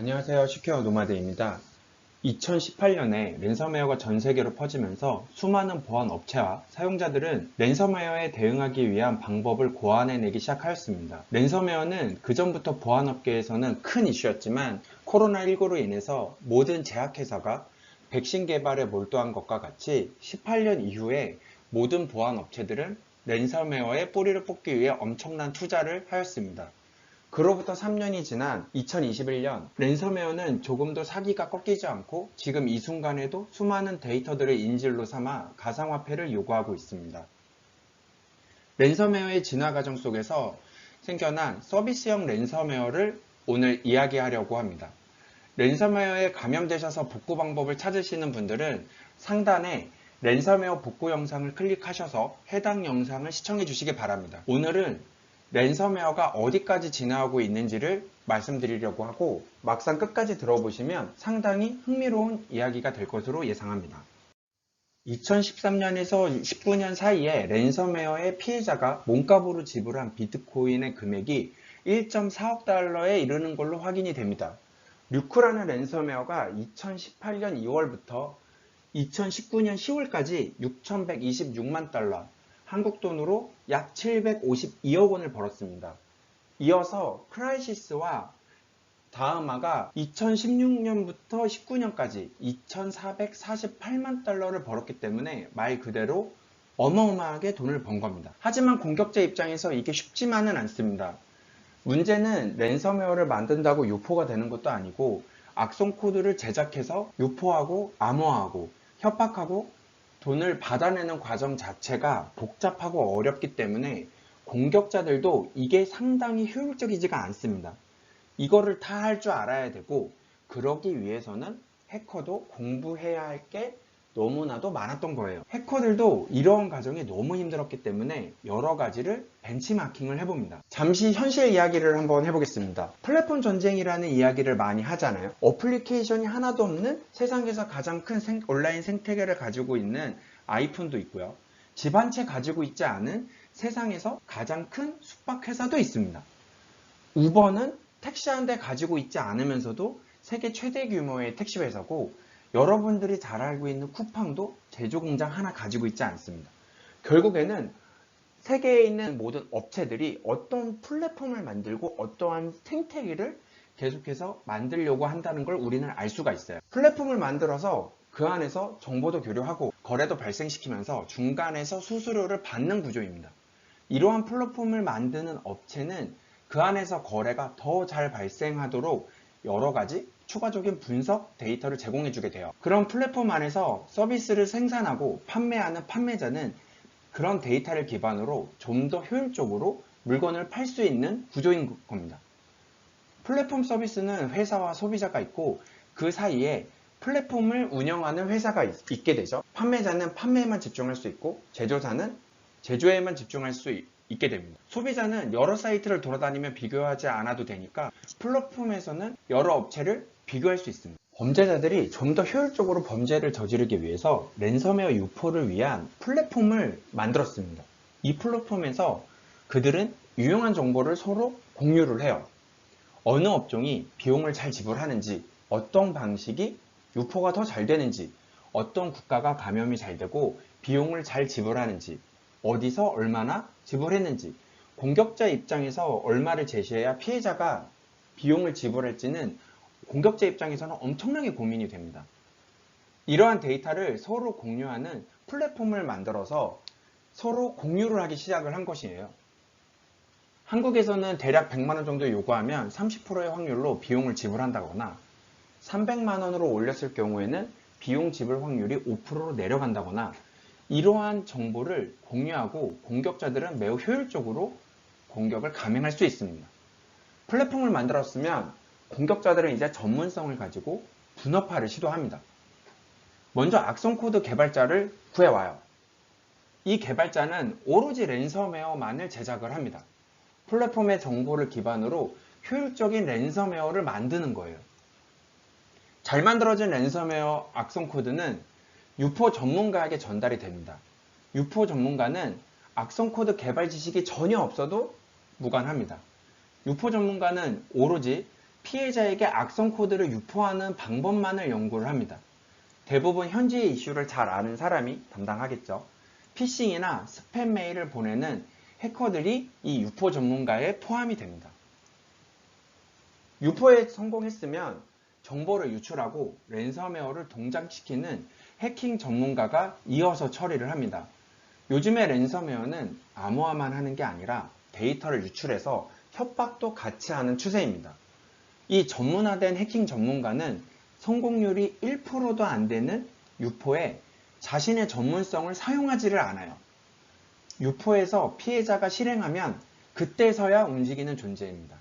안녕하세요. 시큐어 노마드입니다. 2018년에 랜섬웨어가 전 세계로 퍼지면서 수많은 보안 업체와 사용자들은 랜섬웨어에 대응하기 위한 방법을 고안해내기 시작하였습니다. 랜섬웨어는 그전부터 보안업계에서는 큰 이슈였지만 코로나19로 인해서 모든 제약회사가 백신 개발에 몰두한 것과 같이 18년 이후에 모든 보안 업체들은 랜섬웨어의 뿌리를 뽑기 위해 엄청난 투자를 하였습니다. 그로부터 3년이 지난 2021년, 랜섬웨어는 조금도 사기가 꺾이지 않고 지금 이 순간에도 수많은 데이터들을 인질로 삼아 가상화폐를 요구하고 있습니다. 랜섬웨어의 진화 과정 속에서 생겨난 서비스형 랜섬웨어를 오늘 이야기하려고 합니다. 랜섬웨어에 감염되셔서 복구 방법을 찾으시는 분들은 상단에 랜섬웨어 복구 영상을 클릭하셔서 해당 영상을 시청해 주시기 바랍니다. 오늘은 랜섬웨어가 어디까지 진화하고 있는지를 말씀드리려고 하고 막상 끝까지 들어보시면 상당히 흥미로운 이야기가 될 것으로 예상합니다. 2013년에서 19년 사이에 랜섬웨어의 피해자가 몸값으로 지불한 비트코인의 금액이 1.4억 달러에 이르는 걸로 확인이 됩니다. 류크라는 랜섬웨어가 2018년 2월부터 2019년 10월까지 6,126만 달러, 한국 돈으로 약 752억 원을 벌었습니다. 이어서 크라이시스와 다음아가 2016년부터 19년까지 2,448만 달러를 벌었기 때문에 말 그대로 어마어마하게 돈을 번 겁니다. 하지만 공격자 입장에서 이게 쉽지만은 않습니다. 문제는 랜섬웨어를 만든다고 유포가 되는 것도 아니고 악성 코드를 제작해서 유포하고 암호화하고 협박하고 돈을 받아내는 과정 자체가 복잡하고 어렵기 때문에 공격자들도 이게 상당히 효율적이지가 않습니다. 이거를 다 할 줄 알아야 되고 그러기 위해서는 해커도 공부해야 할 게 너무나도 많았던 거예요. 해커들도 이러한 과정이 너무 힘들었기 때문에 여러 가지를 벤치마킹을 해봅니다. 잠시 현실 이야기를 한번 해보겠습니다. 플랫폼 전쟁이라는 이야기를 많이 하잖아요. 어플리케이션이 하나도 없는 세상에서 가장 큰 온라인 생태계를 가지고 있는 아이폰도 있고요. 집 한 채 가지고 있지 않은 세상에서 가장 큰 숙박회사도 있습니다. 우버는 택시 한 대 가지고 있지 않으면서도 세계 최대 규모의 택시 회사고 여러분들이 잘 알고 있는 쿠팡도 제조 공장 하나 가지고 있지 않습니다. 결국에는 세계에 있는 모든 업체들이 어떤 플랫폼을 만들고 어떠한 생태계를 계속해서 만들려고 한다는 걸 우리는 알 수가 있어요. 플랫폼을 만들어서 그 안에서 정보도 교류하고 거래도 발생시키면서 중간에서 수수료를 받는 구조입니다. 이러한 플랫폼을 만드는 업체는 그 안에서 거래가 더 잘 발생하도록 여러 가지 추가적인 분석 데이터를 제공해 주게 돼요. 그런 플랫폼 안에서 서비스를 생산하고 판매하는 판매자는 그런 데이터를 기반으로 좀 더 효율적으로 물건을 팔 수 있는 구조인 겁니다. 플랫폼 서비스는 회사와 소비자가 있고 그 사이에 플랫폼을 운영하는 회사가 있게 되죠. 판매자는 판매에만 집중할 수 있고 제조사는 제조에만 집중할 수 있게 됩니다. 소비자는 여러 사이트를 돌아다니며 비교하지 않아도 되니까 플랫폼에서는 여러 업체를 비교할 수 있습니다. 범죄자들이 좀 더 효율적으로 범죄를 저지르기 위해서 랜섬웨어 유포를 위한 플랫폼을 만들었습니다. 이 플랫폼에서 그들은 유용한 정보를 서로 공유를 해요. 어느 업종이 비용을 잘 지불하는지, 어떤 방식이 유포가 더 잘 되는지, 어떤 국가가 감염이 잘 되고 비용을 잘 지불하는지, 어디서 얼마나 지불했는지, 공격자 입장에서 얼마를 제시해야 피해자가 비용을 지불할지는 공격자 입장에서는 엄청나게 고민이 됩니다. 이러한 데이터를 서로 공유하는 플랫폼을 만들어서 서로 공유를 하기 시작을 한 것이에요. 한국에서는 대략 100만 원 정도 요구하면 30%의 확률로 비용을 지불한다거나 300만 원으로 올렸을 경우에는 비용 지불 확률이 5%로 내려간다거나 이러한 정보를 공유하고 공격자들은 매우 효율적으로 공격을 감행할 수 있습니다. 플랫폼을 만들었으면 공격자들은 이제 전문성을 가지고 분업화를 시도합니다. 먼저 악성 코드 개발자를 구해와요. 이 개발자는 오로지 랜섬웨어만을 제작을 합니다. 플랫폼의 정보를 기반으로 효율적인 랜섬웨어를 만드는 거예요. 잘 만들어진 랜섬웨어 악성 코드는 유포 전문가에게 전달이 됩니다. 유포 전문가는 악성 코드 개발 지식이 전혀 없어도 무관합니다. 유포 전문가는 오로지 피해자에게 악성 코드를 유포하는 방법만을 연구를 합니다. 대부분 현지의 이슈를 잘 아는 사람이 담당하겠죠. 피싱이나 스팸 메일을 보내는 해커들이 이 유포 전문가에 포함이 됩니다. 유포에 성공했으면 정보를 유출하고 랜섬웨어를 동작시키는 해킹 전문가가 이어서 처리를 합니다. 요즘의 랜섬웨어는 암호화만 하는 게 아니라 데이터를 유출해서 협박도 같이 하는 추세입니다. 이 전문화된 해킹 전문가는 성공률이 1%도 안 되는 유포에 자신의 전문성을 사용하지를 않아요. 유포에서 피해자가 실행하면 그때서야 움직이는 존재입니다.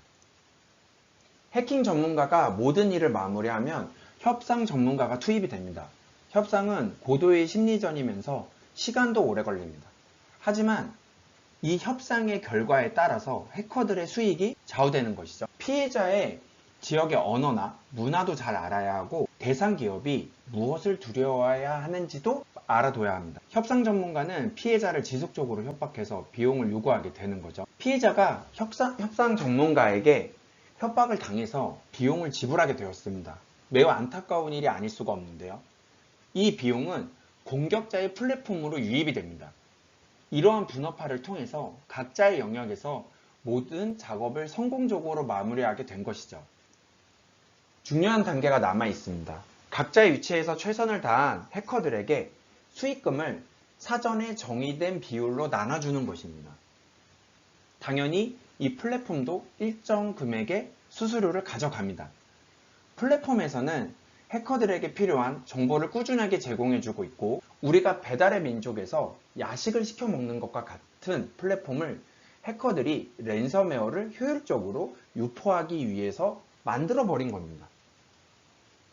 해킹 전문가가 모든 일을 마무리하면 협상 전문가가 투입이 됩니다. 협상은 고도의 심리전이면서 시간도 오래 걸립니다. 하지만 이 협상의 결과에 따라서 해커들의 수익이 좌우되는 것이죠. 피해자의 지역의 언어나 문화도 잘 알아야 하고 대상 기업이 무엇을 두려워해야 하는지도 알아둬야 합니다. 협상 전문가는 피해자를 지속적으로 협박해서 비용을 요구하게 되는 거죠. 피해자가 협상 전문가에게 협박을 당해서 비용을 지불하게 되었습니다. 매우 안타까운 일이 아닐 수가 없는데요. 이 비용은 공격자의 플랫폼으로 유입이 됩니다. 이러한 분업화를 통해서 각자의 영역에서 모든 작업을 성공적으로 마무리하게 된 것이죠. 중요한 단계가 남아 있습니다. 각자의 위치에서 최선을 다한 해커들에게 수익금을 사전에 정의된 비율로 나눠주는 것입니다. 당연히 이 플랫폼도 일정 금액의 수수료를 가져갑니다. 플랫폼에서는 해커들에게 필요한 정보를 꾸준하게 제공해주고 있고 우리가 배달의 민족에서 야식을 시켜 먹는 것과 같은 플랫폼을 해커들이 랜섬웨어를 효율적으로 유포하기 위해서 만들어 버린 겁니다.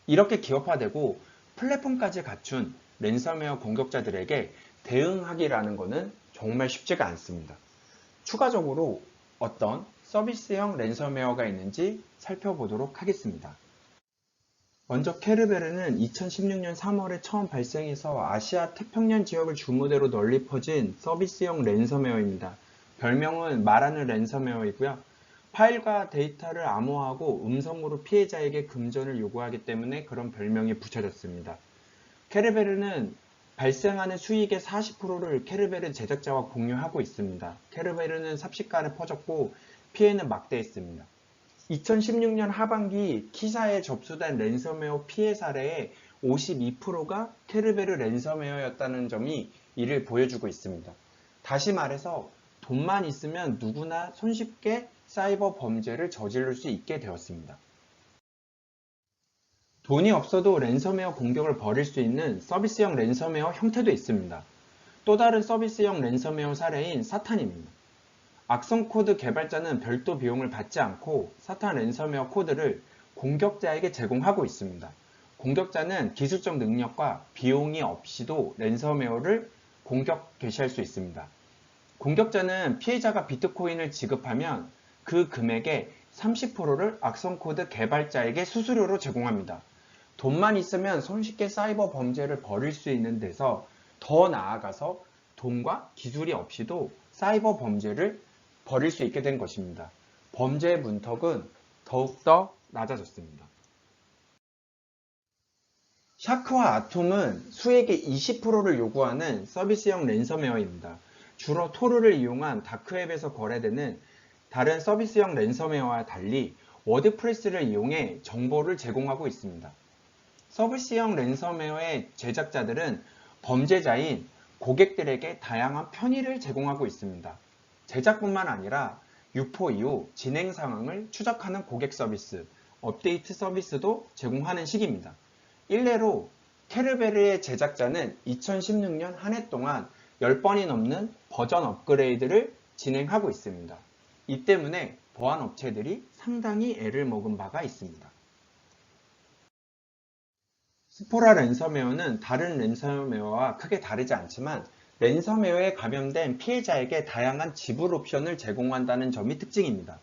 이렇게 기업화되고 플랫폼까지 갖춘 랜섬웨어 공격자들에게 대응하기라는 것은 정말 쉽지가 않습니다. 추가적으로 어떤 서비스형 랜섬웨어가 있는지 살펴보도록 하겠습니다. 먼저 케르베르는 2016년 3월에 처음 발생해서 아시아 태평양 지역을 주무대로 널리 퍼진 서비스형 랜섬웨어입니다. 별명은 말하는 랜섬웨어이고요. 파일과 데이터를 암호화하고 음성으로 피해자에게 금전을 요구하기 때문에 그런 별명이 붙여졌습니다. 케르베르는 발생하는 수익의 40%를 케르베르 제작자와 공유하고 있습니다. 케르베르는 삽시간에 퍼졌고 피해는 막대했습니다. 2016년 하반기 키사에 접수된 랜섬웨어 피해 사례의 52%가 케르베르 랜섬웨어였다는 점이 이를 보여주고 있습니다. 다시 말해서 돈만 있으면 누구나 손쉽게 사이버 범죄를 저지를 수 있게 되었습니다. 돈이 없어도 랜섬웨어 공격을 벌일 수 있는 서비스형 랜섬웨어 형태도 있습니다. 또 다른 서비스형 랜섬웨어 사례인 사탄입니다. 악성 코드 개발자는 별도 비용을 받지 않고 사탄 랜섬웨어 코드를 공격자에게 제공하고 있습니다. 공격자는 기술적 능력과 비용이 없이도 랜섬웨어를 공격 개시할 수 있습니다. 공격자는 피해자가 비트코인을 지급하면 그 금액의 30%를 악성 코드 개발자에게 수수료로 제공합니다. 돈만 있으면 손쉽게 사이버 범죄를 벌일 수 있는 데서 더 나아가서 돈과 기술이 없이도 사이버 범죄를 벌일 수 있게 된 것입니다. 범죄의 문턱은 더욱더 낮아졌습니다. 샤크와 아톰은 수익의 20%를 요구하는 서비스형 랜섬웨어입니다. 주로 토르를 이용한 다크웹에서 거래되는 다른 서비스형 랜섬웨어와 달리 워드프레스를 이용해 정보를 제공하고 있습니다. 서비스형 랜섬웨어의 제작자들은 범죄자인 고객들에게 다양한 편의를 제공하고 있습니다. 제작뿐만 아니라 유포 이후 진행 상황을 추적하는 고객 서비스, 업데이트 서비스도 제공하는 시기입니다. 일례로 케르베르의 제작자는 2016년 한 해 동안 10번이 넘는 버전 업그레이드를 진행하고 있습니다. 이 때문에 보안 업체들이 상당히 애를 먹은 바가 있습니다. 스포라 랜섬웨어는 다른 랜섬웨어와 크게 다르지 않지만 랜섬웨어에 감염된 피해자에게 다양한 지불 옵션을 제공한다는 점이 특징입니다.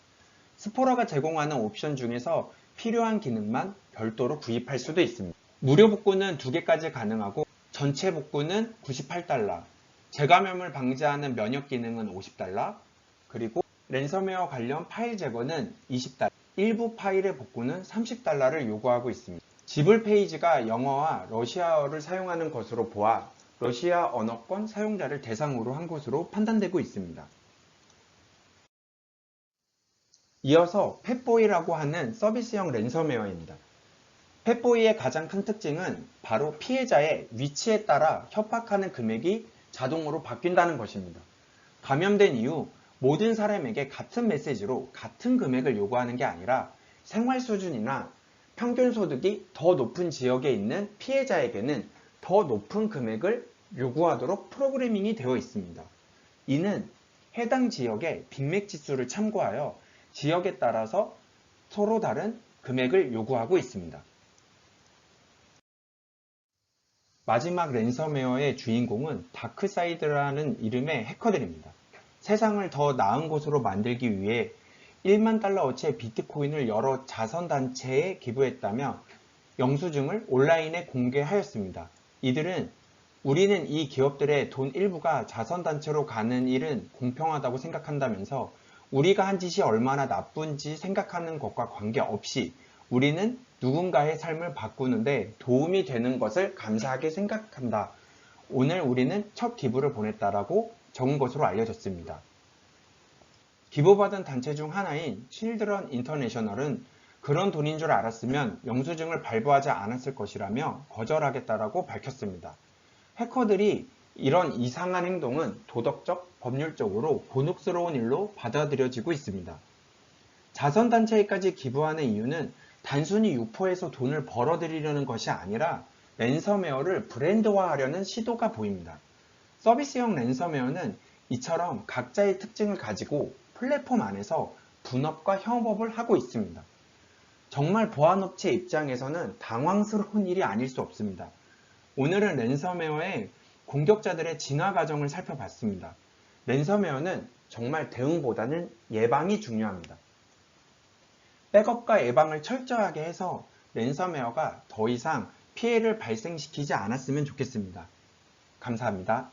스포라가 제공하는 옵션 중에서 필요한 기능만 별도로 구입할 수도 있습니다. 무료 복구는 2개까지 가능하고 전체 복구는 $98, 재감염을 방지하는 면역 기능은 $50, 그리고 랜섬웨어 관련 파일 제거는 $20. 일부 파일의 복구는 $30를 요구하고 있습니다. 지불 페이지가 영어와 러시아어를 사용하는 것으로 보아 러시아 언어권 사용자를 대상으로 한 것으로 판단되고 있습니다. 이어서 펫보이라고 하는 서비스형 랜섬웨어입니다. 펫보이의 가장 큰 특징은 바로 피해자의 위치에 따라 협박하는 금액이 자동으로 바뀐다는 것입니다. 감염된 이후 모든 사람에게 같은 메시지로 같은 금액을 요구하는 게 아니라 생활 수준이나 평균 소득이 더 높은 지역에 있는 피해자에게는 더 높은 금액을 요구하도록 프로그래밍이 되어 있습니다. 이는 해당 지역의 빅맥 지수를 참고하여 지역에 따라서 서로 다른 금액을 요구하고 있습니다. 마지막 랜섬웨어의 주인공은 다크사이드라는 이름의 해커들입니다. 세상을 더 나은 곳으로 만들기 위해 $10,000,000어치의 비트코인을 여러 자선단체에 기부했다며 영수증을 온라인에 공개하였습니다. 이들은 우리는 이 기업들의 돈 일부가 자선단체로 가는 일은 공평하다고 생각한다면서 우리가 한 짓이 얼마나 나쁜지 생각하는 것과 관계없이 우리는 누군가의 삶을 바꾸는데 도움이 되는 것을 감사하게 생각한다. 오늘 우리는 첫 기부를 보냈다라고 적은 것으로 알려졌습니다. 기부받은 단체 중 하나인 칠드런 인터내셔널은 그런 돈인 줄 알았으면 영수증을 발부하지 않았을 것이라며 거절하겠다라고 밝혔습니다. 해커들이 이런 이상한 행동은 도덕적, 법률적으로 곤혹스러운 일로 받아들여지고 있습니다. 자선단체에까지 기부하는 이유는 단순히 유포해서 돈을 벌어들이려는 것이 아니라 랜섬웨어를 브랜드화하려는 시도가 보입니다. 서비스형 랜섬웨어는 이처럼 각자의 특징을 가지고 플랫폼 안에서 분업과 협업을 하고 있습니다. 정말 보안업체 입장에서는 당황스러운 일이 아닐 수 없습니다. 오늘은 랜섬웨어의 공격자들의 진화 과정을 살펴봤습니다. 랜섬웨어는 정말 대응보다는 예방이 중요합니다. 백업과 예방을 철저하게 해서 랜섬웨어가 더 이상 피해를 발생시키지 않았으면 좋겠습니다. 감사합니다.